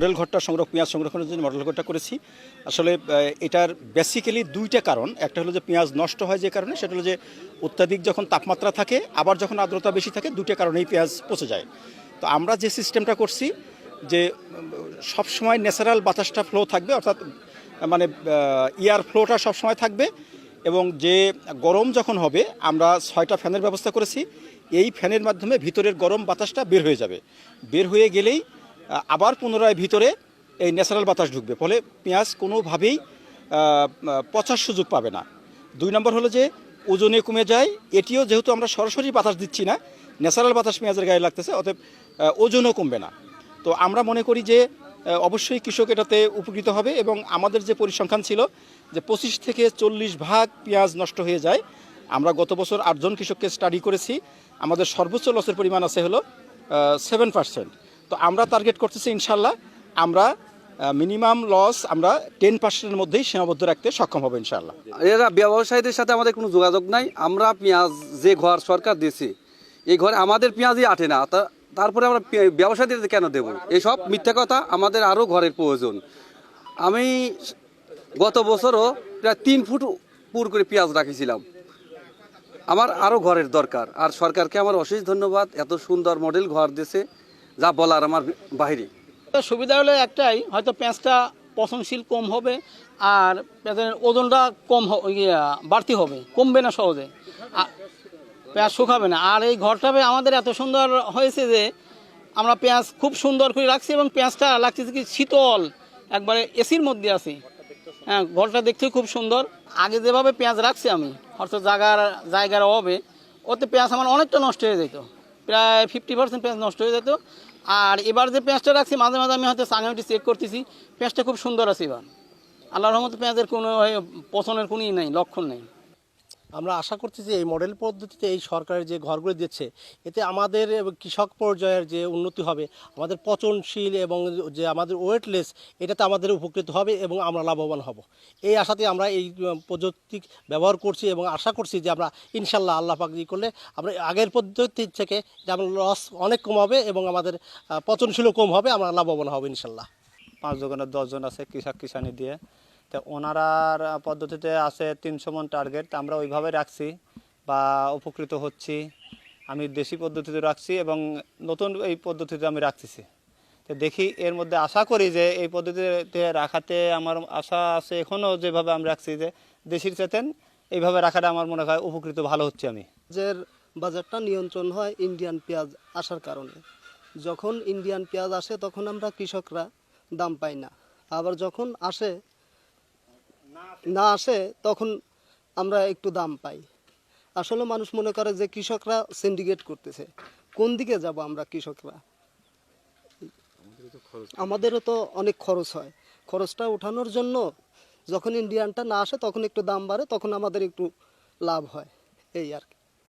Model ঘরটা পেঁয়াজ সংরক্ষণের জন্য মডেল ঘরটা করেছি। আসলে এটার বেসিক্যালি দুইটা কারণ। একটা হলো যে পেঁয়াজ নষ্ট হয় যে কারণে, সেটা হলো যে অত্যাধিক যখন তাপমাত্রা থাকে, আবার যখন আর্দ্রতা বেশি থাকে, দুইটা কারণেই পেঁয়াজ পচে যায়। তো আমরা যে সিস্টেমটা করছি যে সবসময় ন্যাচারাল বাতাসটা ফ্লো থাকবে, অর্থাৎ মানে এয়ার ফ্লোটা সবসময় থাকবে, এবং যে গরম যখন হবে আমরা 6টা ফ্যানের ব্যবস্থা করেছি। এই ফ্যানের মাধ্যমে ভিতরের গরম বাতাসটা বের হয়ে যাবে। বের হয়ে গেলেই আবার পুনরায় ভিতরে এই ন্যাচারাল বাতাস ঢুকবে, ফলে পেঁয়াজ কোনোভাবেই পচার সুযোগ পাবে না। 2 নম্বর হলো যে ওজনে কমে যায়। এটিও যেহেতু আমরা সরাসরি বাতাস দিচ্ছি না, ন্যাচারাল বাতাস পেঁয়াজের গায়ে লাগতেছে, অতএব ওজনও কমবে না। তো আমরা মনে করি যে অবশ্যই কৃষক এটাতে উপকৃত হবে। এবং আমাদের যে পরিসংখ্যান ছিল যে 25 থেকে 40 ভাগ পেঁয়াজ নষ্ট হয়ে যায়। আমরা গত বছর 8 জন কৃষককে স্টাডি করেছি, আমাদের সর্বোচ্চ লসের পরিমাণ আছে হলো 7%। তো আমরা টার্গেট করতেছি ইনশাল্লাহ আমরা মিনিমাম লস আমরা 10%-এর মধ্যেই সীমাবদ্ধ রাখতে সক্ষম হবো ইনশাল্লাহ। এরা ব্যবসায়ীদের সাথে আমাদের কোনো যোগাযোগ নাই। আমরা পেঁয়াজ যে ঘর সরকার দিয়েছে, এই ঘরে আমাদের পেঁয়াজই আটে না, তারপরে আমরা ব্যবসায়ীদের কেন দেব? এসব মিথ্যা কথা। আমাদের আরও ঘরের প্রয়োজন। আমি গত বছরও প্রায় 3 ফুট পুর করে পেঁয়াজ রাখিছিলাম। আমার আরও ঘরের দরকার। আর সরকারকে আমার অশেষ ধন্যবাদ, এত সুন্দর মডেল ঘর দিয়েছে, যা বলার আমার বাইরে। সুবিধা হলে একটাই, হয়তো পেঁয়াজটা পচনশীল কম হবে, আর পেঁয়াজের ওজনটা বাড়তি হবে, কমবে না সহজে, পেঁয়াজ শুকাবে না। আর এই ঘরটা আমাদের এত সুন্দর হয়েছে যে আমরা পেঁয়াজ খুব সুন্দর করে রাখছি, এবং পেঁয়াজটা লাগতেছে কি শীতল, একবারে এসির মধ্যে আছি। হ্যাঁ, ঘরটা দেখতে খুব সুন্দর। আগে যেভাবে পেঁয়াজ রাখছি আমি, অর্থাৎ জায়গার অভাবে, ওতে পেঁয়াজ আমার অনেকটা নষ্ট হয়ে যেত, প্রায় 50% পেঁয়াজ নষ্ট হয়ে যেত। আর এবার যে পেঁয়াজটা রাখছি, মাঝে মাঝে আমি হয়তো চাঙাটি চেক করতেছি, পেঁয়াজটা খুব সুন্দর আছে এবার। আল্লাহর রহমতে পেঁয়াজের কোনো পচনের কোনো নেই, লক্ষণ নেই। আমরা আশা করছি যে এই মডেল পদ্ধতিতে এই সরকারের যে ঘরগুলো দিচ্ছে, এতে আমাদের কৃষক পর্যায়ের যে উন্নতি হবে, আমাদের পচনশীল এবং যে আমাদের ওয়েটলেস, এটাতে আমাদের উপকৃত হবে এবং আমরা লাভবান হব। এই আশাতে আমরা এই প্রযুক্তি ব্যবহার করছি, এবং আশা করছি যে আমরা ইনশাল্লাহ আল্লাহ পাক করলে আমরা আগের পদ্ধতি থেকে যে আমরা লস অনেক কম হবে এবং আমাদের পচনশীলও কম হবে, আমরা লাভবান হব ইনশাল্লাহ। 5 দোকানে 10 জন আছে কৃষক কিষানি দিয়ে। তো ওনারার পদ্ধতিতে আছে 300 মন টার্গেট, আমরা ওইভাবে রাখছি বা উপকৃত হচ্ছি। আমি দেশি পদ্ধতিতে রাখছি এবং নতুন এই পদ্ধতিতে আমি রাখতেছি। তো দেখি, এর মধ্যে আশা করি যে এই পদ্ধতিতে রাখাতে আমার আশা আছে এখনও, যেভাবে আমি রাখছি যে দেশির চেতেন এইভাবে রাখাটা আমার মনে হয় উপকৃত ভালো হচ্ছে। আমি পেঁয়াজের বাজারটা নিয়ন্ত্রণ হয় ইন্ডিয়ান পেঁয়াজ আসার কারণে। যখন ইন্ডিয়ান পেঁয়াজ আসে তখন আমরা কৃষকরা দাম পাই না, আবার যখন না আসে তখন আমরা একটু দাম পাই। আসলে মানুষ মনে করে যে কৃষকরা সিন্ডিকেট করতেছে। কোন দিকে যাব আমরা কৃষকরা? আমাদেরও তো অনেক খরচ হয়। খরচটা ওঠানোর জন্য যখন ইন্ডিয়ানটা না আসে তখন একটু দাম বাড়ে, তখন আমাদের একটু লাভ হয়, এই আর কি।